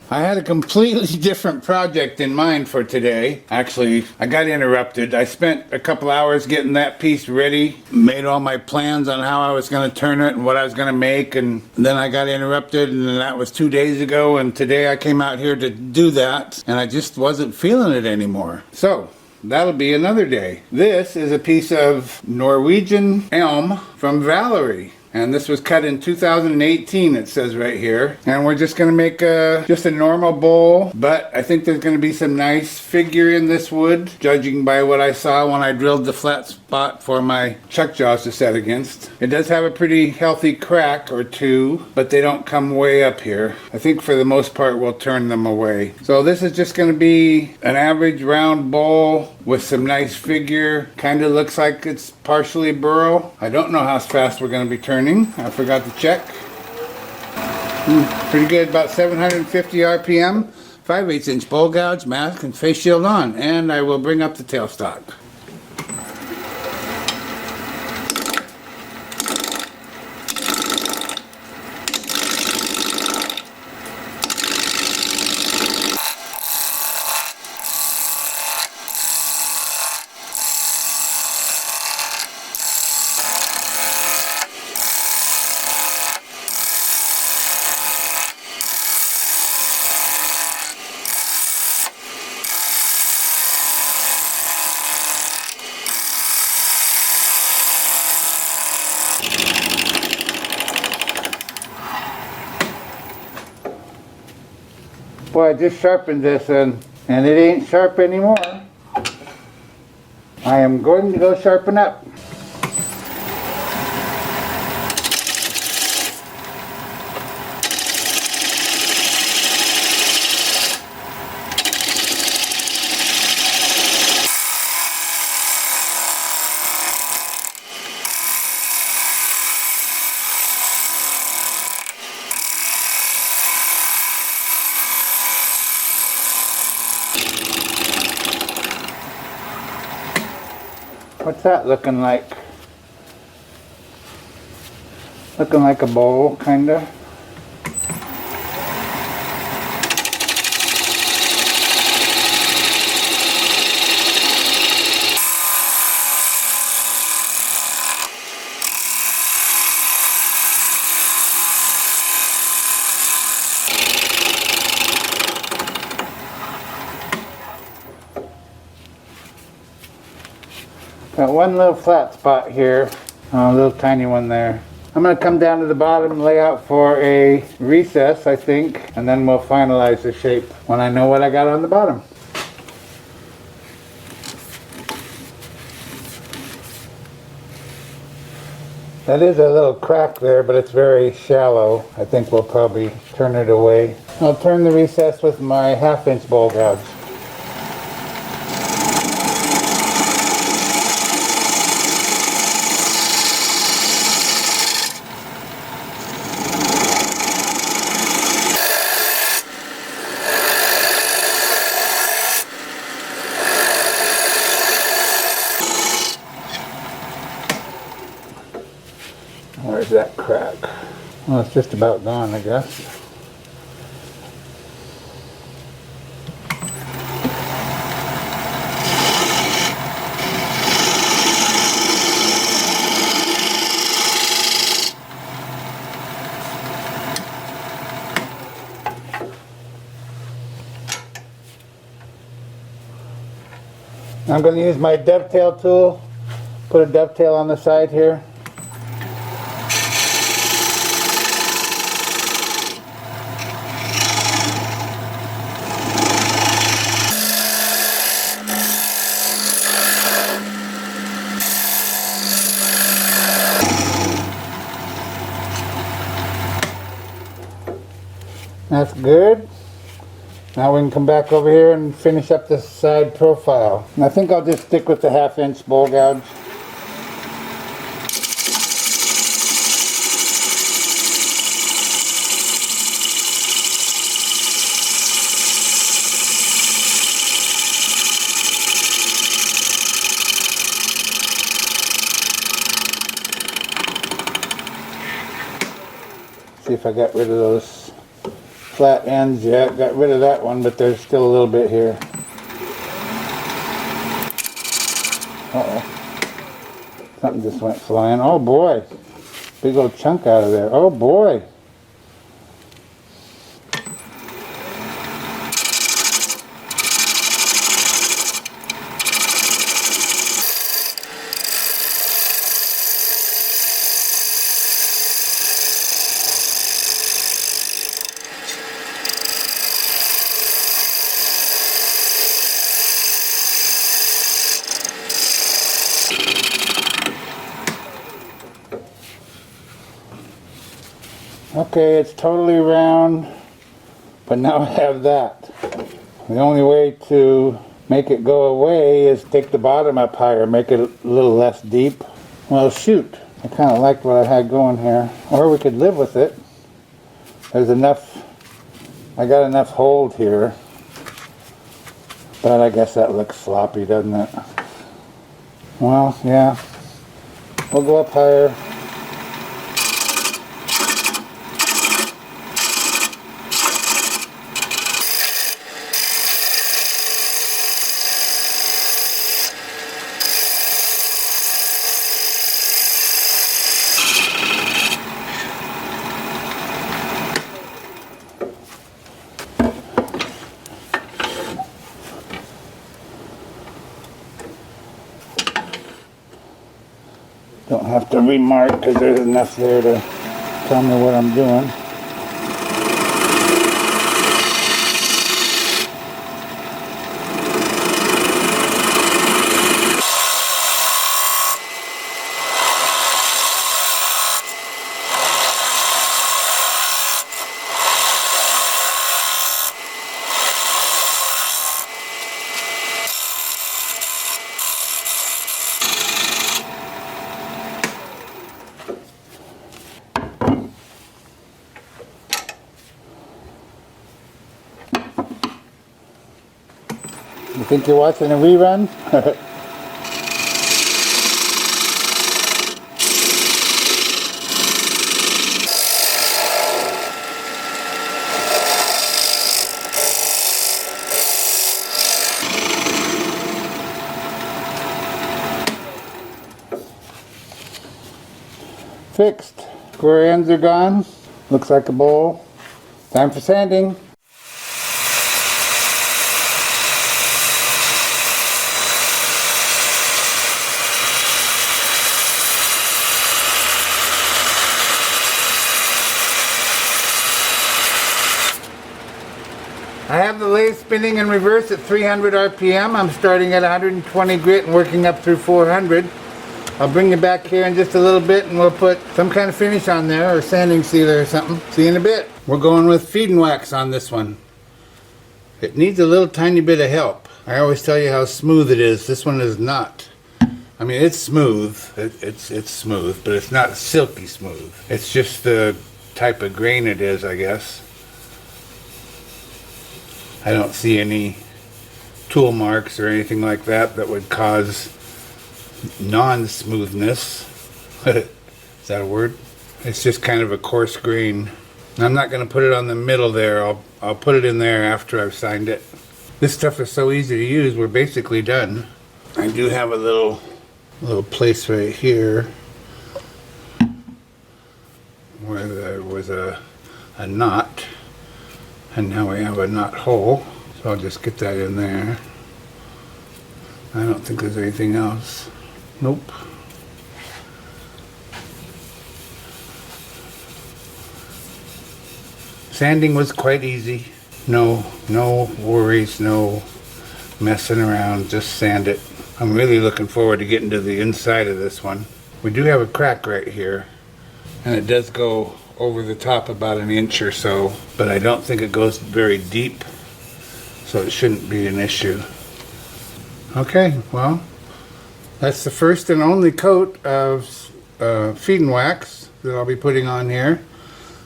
I had a completely different project in mind for today. Actually, I got interrupted. I spent a couple hours getting that piece ready, made all my plans on how I was going to turn it and what I was going to make, and then I got interrupted, and that was 2 days ago, and today I came out here to do that, and I just wasn't feeling it anymore. So, that'll be another day. This is a piece of Norwegian Elm from Valerie. And this was cut in 2018, it says right here. And we're just going to make just a normal bowl. But I think there's going to be some nice figure in this wood, judging by what I saw when I drilled the flat spot for my chuck jaws to set against. It does have a pretty healthy crack or two, but they don't come way up here. I think for the most part we'll turn them away. So this is just going to be an average round bowl with some nice figure. Kind of looks like it's partially burrow. I don't know how fast we're going to be turning. I forgot to check. Pretty good, about 750 RPM. 5/8 inch bowl gouge, mask, and face shield on. And I will bring up the tailstock. Boy, I just sharpened this and it ain't sharp anymore. I am going to go sharpen up. What's that looking like? Looking like a bowl, kinda. Got one little flat spot here, a little tiny one there. I'm going to come down to the bottom and lay out for a recess, I think, and then we'll finalize the shape when I know what I got on the bottom. That is a little crack there, but it's very shallow. I think we'll probably turn it away. I'll turn the recess with my 1/2 inch bowl gouge. Where's that crack? Well, it's just about gone, I guess. I'm going to use my dovetail tool, put a dovetail on the side here. That's good. Now we can come back over here and finish up the side profile. And I think I'll just stick with the 1/2 inch bowl gouge. See if I got rid of those flat ends yet. Got rid of that one, but there's still a little bit here. Uh-oh. Something just went flying. Oh boy. Big old chunk out of there. Oh boy. Okay, it's totally round, but now I have that. The only way to make it go away is take the bottom up higher, make it a little less deep. Well, shoot, I kind of liked what I had going here. Or we could live with it. There's enough, I got enough hold here, but I guess that looks sloppy, doesn't it? Well, yeah, we'll go up higher. Don't have to remark because there's enough there to tell me what I'm doing. You think you're watching a rerun? Fixed. Square ends are gone. Looks like a bowl. Time for sanding. I have the lathe spinning in reverse at 300 RPM. I'm starting at 120 grit and working up through 400. I'll bring you back here in just a little bit and we'll put some kind of finish on there or sanding sealer or something. See you in a bit. We're going with feed and wax on this one. It needs a little tiny bit of help. I always tell you how smooth it is. This one is not. I mean, it's smooth. It's smooth, but it's not silky smooth. It's just the type of grain it is, I guess. I don't see any tool marks or anything like that that would cause non-smoothness. Is that a word? It's just kind of a coarse grain. I'm not going to put it on the middle there. I'll put it in there after I've signed it. This stuff is so easy to use, we're basically done. I do have a little place right here where there was a knot. And now we have a knot hole, so I'll just get that in there. I don't think there's anything else. Nope. Sanding was quite easy. No worries, no messing around, just sand it. I'm really looking forward to getting to the inside of this one. We do have a crack right here, and it does go over the top about an inch or so, but I don't think it goes very deep, so it shouldn't be an issue. Okay, well, that's the first and only coat of feed and wax that I'll be putting on here.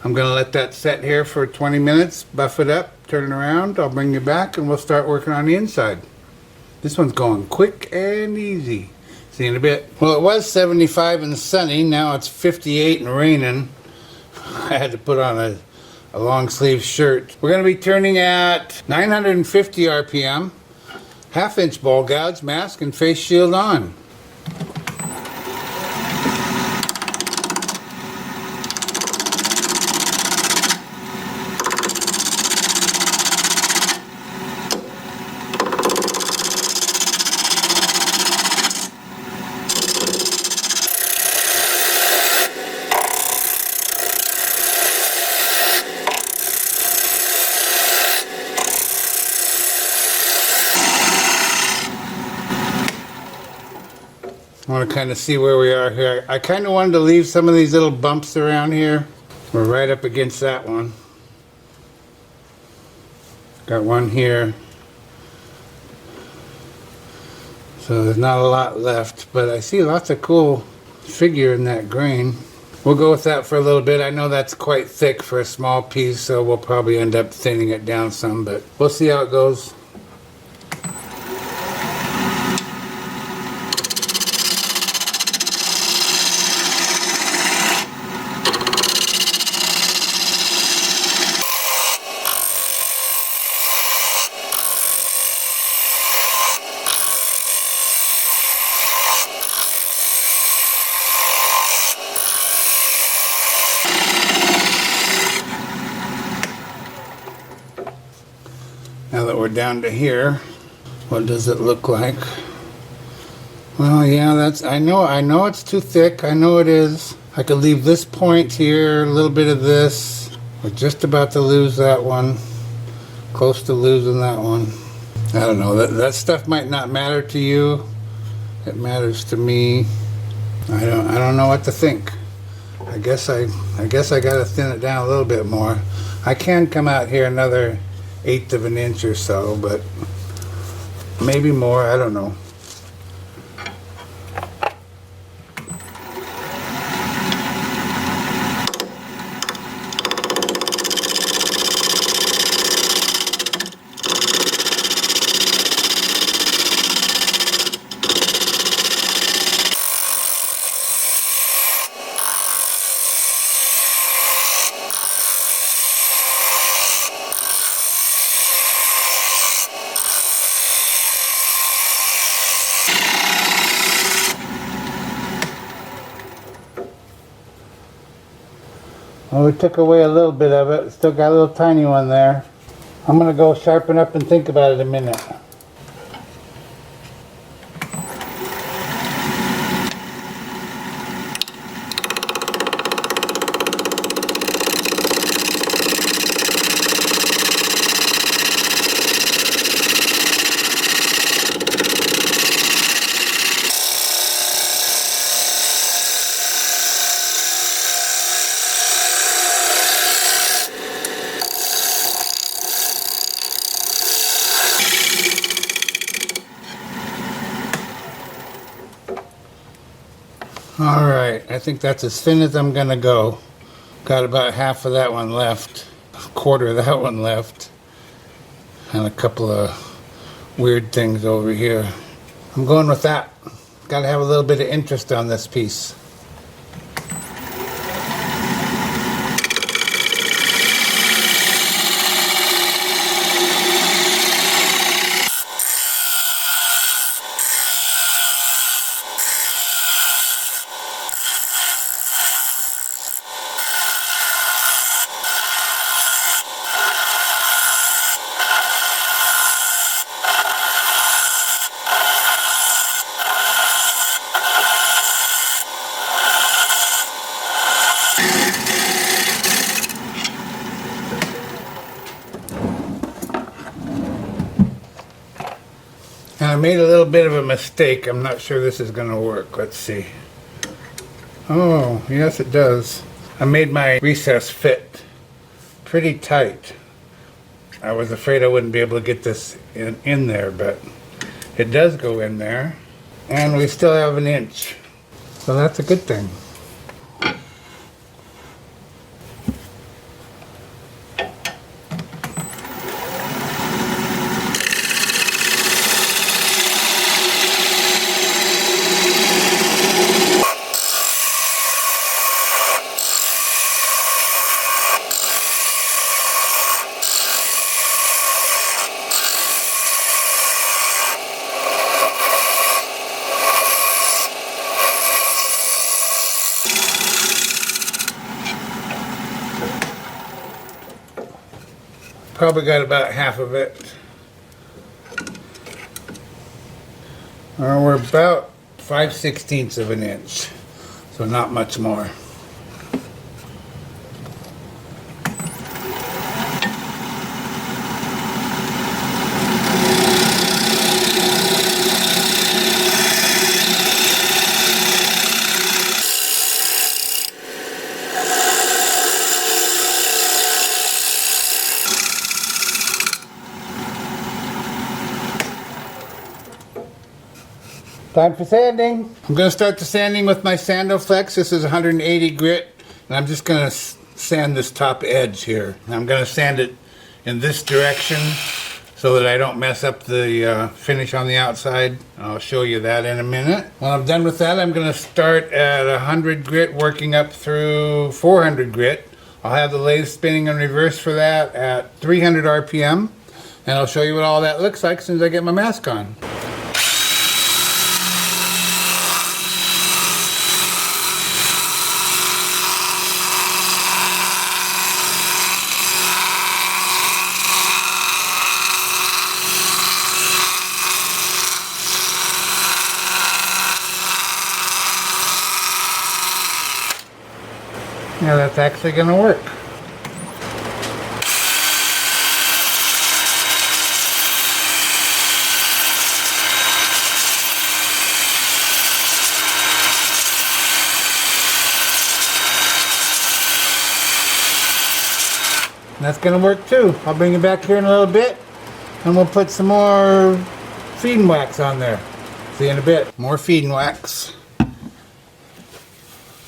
I'm going to let that set here for 20 minutes, buff it up, turn it around, I'll bring you back and we'll start working on the inside. This one's going quick and easy. See you in a bit. Well, it was 75 and sunny, now it's 58 and raining. I had to put on a long sleeve shirt. We're going to be turning at 950 RPM, half-inch ball gouge, mask, and face shield on. I want to kind of see where we are here. I kind of wanted to leave some of these little bumps around here. We're right up against that one. Got one here. So there's not a lot left, but I see lots of cool figure in that grain. We'll go with that for a little bit. I know that's quite thick for a small piece, so we'll probably end up thinning it down some, but we'll see how it goes. Now that we're down to here, what does it look like? Well, yeah, I know it's too thick. I know it is. I could leave this point here, a little bit of this. We're just about to lose that one. Close to losing that one. I don't know. That stuff might not matter to you. It matters to me. I don't know what to think. I guess I gotta thin it down a little bit more. I can come out here another 1/8 of an inch or so, but maybe more, I don't know. Well, we took away a little bit of it. Still got a little tiny one there. I'm going to go sharpen up and think about it a minute. Alright, I think that's as thin as I'm gonna go. Got about half of that one left, a quarter of that one left, and a couple of weird things over here. I'm going with that. Gotta have a little bit of interest on this piece. And I made a little bit of a mistake. I'm not sure this is going to work. Let's see. Oh, yes it does. I made my recess fit pretty tight. I was afraid I wouldn't be able to get this in there, but it does go in there. And we still have an inch. So that's a good thing. probably got about half of it. We're about 5/16 of an inch, so not much more. Time for sanding. I'm going to start the sanding with my Sandoflex. This is 180 grit, and I'm just going to sand this top edge here. I'm going to sand it in this direction so that I don't mess up the finish on the outside. I'll show you that in a minute. When I'm done with that, I'm going to start at 100 grit, working up through 400 grit. I'll have the lathe spinning in reverse for that at 300 RPM, and I'll show you what all that looks like as soon as I get my mask on. Yeah, that's actually going to work. That's going to work too. I'll bring you back here in a little bit and we'll put some more feeding wax on there. See you in a bit. More feeding wax.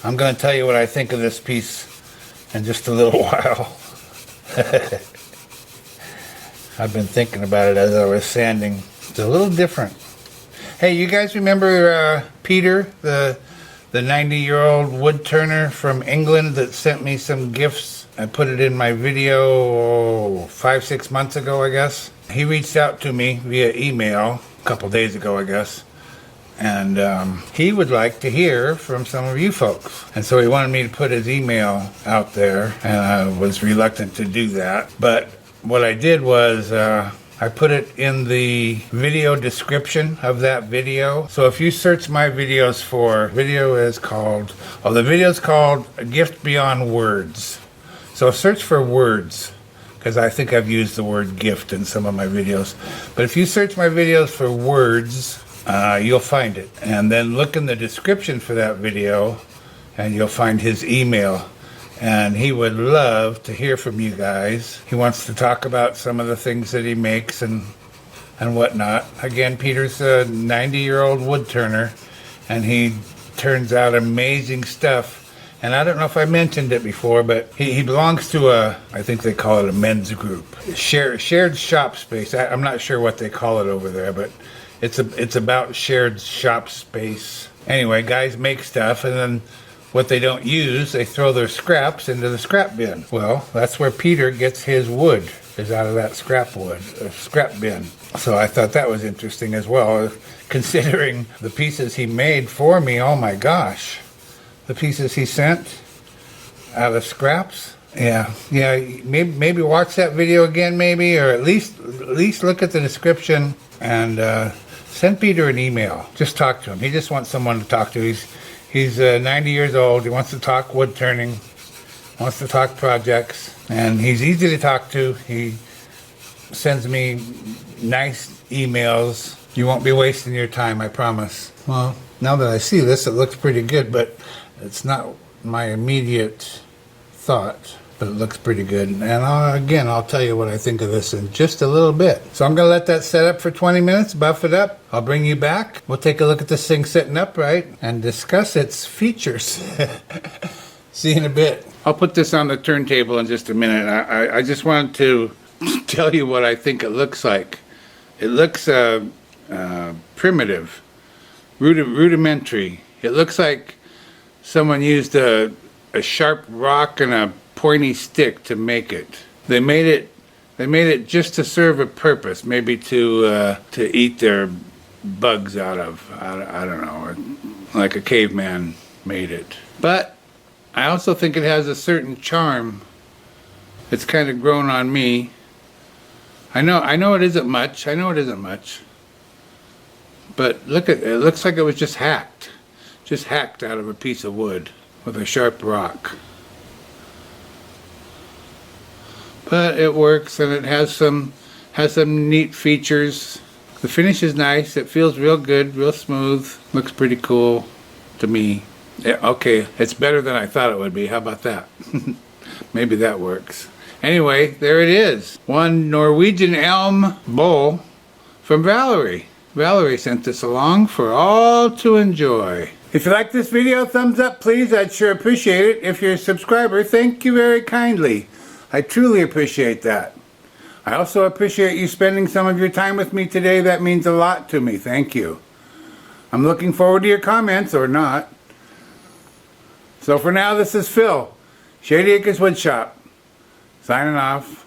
I'm going to tell you what I think of this piece in just a little while. I've been thinking about it as I was sanding. It's a little different. Hey, you guys remember Peter, the 90-year-old wood turner from England that sent me some gifts? I put it in my video 5-6 months ago, I guess. He reached out to me via email a couple days ago, I guess. And he would like to hear from some of you folks. And so he wanted me to put his email out there, and I was reluctant to do that. But what I did was I put it in the video description of that video. So if you search my videos for, the video is called A Gift Beyond Words. So search for words, because I think I've used the word gift in some of my videos. But if you search my videos for words, you'll find it. And then look in the description for that video and you'll find his email. And he would love to hear from you guys. He wants to talk about some of the things that he makes and whatnot. Again, Peter's a 90-year-old wood turner, and he turns out amazing stuff. And I don't know if I mentioned it before, but he belongs to I think they call it a men's group. Shared shop space. I'm not sure what they call it over there, but it's about shared shop space. Anyway, guys make stuff, and then what they don't use, they throw their scraps into the scrap bin. Well, that's where Peter gets his wood, is out of that scrap bin. So I thought that was interesting as well, considering the pieces he made for me. Oh my gosh, the pieces he sent out of scraps. Yeah, maybe watch that video again, maybe, or at least look at the description and send Peter an email. Just talk to him. He just wants someone to talk to. He's 90 years old. He wants to talk wood turning, wants to talk projects, and he's easy to talk to. He sends me nice emails. You won't be wasting your time, I promise. Well, now that I see this, it looks pretty good, but it's not my immediate thought. But it looks pretty good. And I'll tell you what I think of this in just a little bit. So I'm going to let that set up for 20 minutes, buff it up. I'll bring you back. We'll take a look at this thing sitting upright and discuss its features. See you in a bit. I'll put this on the turntable in just a minute. I just wanted to tell you what I think it looks like. It looks primitive, rudimentary. It looks like someone used a sharp rock and a pointy stick to make it. They made it just to serve a purpose, maybe to eat their bugs out of. I don't know, like a caveman made it. But I also think it has a certain charm. It's kind of grown on me, I know it isn't much. I know it isn't much. But look at it. It looks like it was just hacked. Just hacked out of a piece of wood with a sharp rock. But it works, and it has some neat features. The finish is nice. It feels real good, real smooth. Looks pretty cool to me. Yeah, okay, it's better than I thought it would be. How about that? Maybe that works. Anyway, there it is. One Norwegian Elm bowl from Valerie. Valerie sent this along for all to enjoy. If you like this video, thumbs up please. I'd sure appreciate it. If you're a subscriber, thank you very kindly. I truly appreciate that. I also appreciate you spending some of your time with me today. That means a lot to me. Thank you. I'm looking forward to your comments, or not. So for now, this is Phil, Shady Acres Woodshop, signing off.